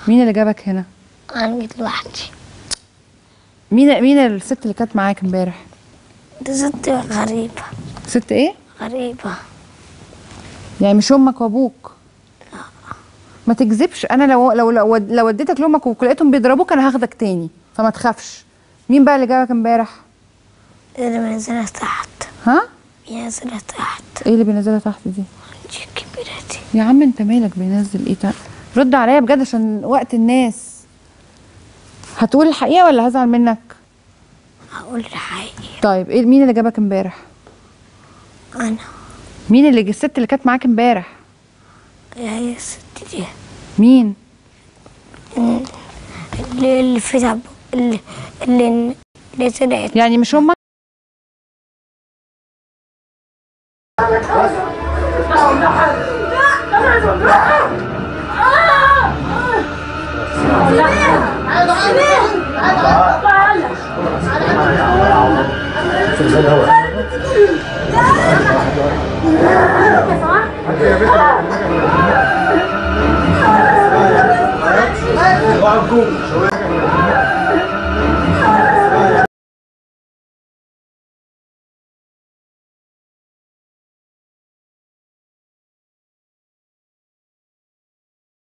مين اللي جابك هنا؟ انا جيت لوحدي. مين الست اللي كانت معاك امبارح؟ دي ست غريبة. ست ايه؟ غريبة. يعني مش امك وابوك؟ لا. ما تكذبش، انا لو وديتك لامك ولقيتهم بيضربوك انا هاخدك تاني، فما تخافش. مين بقى اللي جابك امبارح؟ اللي بينزلها تحت. ها؟ بينزلها تحت. ايه اللي بينزلها تحت دي؟ دي الكبيرة دي. يا عم انت مالك بينزل ايه تحت؟ رد عليا بجد عشان وقت الناس. هتقول الحقيقة ولا هزعل منك؟ هقول الحقيقة. طيب ايه مين اللي جابك امبارح؟ انا. مين الست اللي كانت معاك امبارح؟ هي الست دي. مين؟ اللي في تعب اللي طلعت. يعني مش امك؟ يا بنت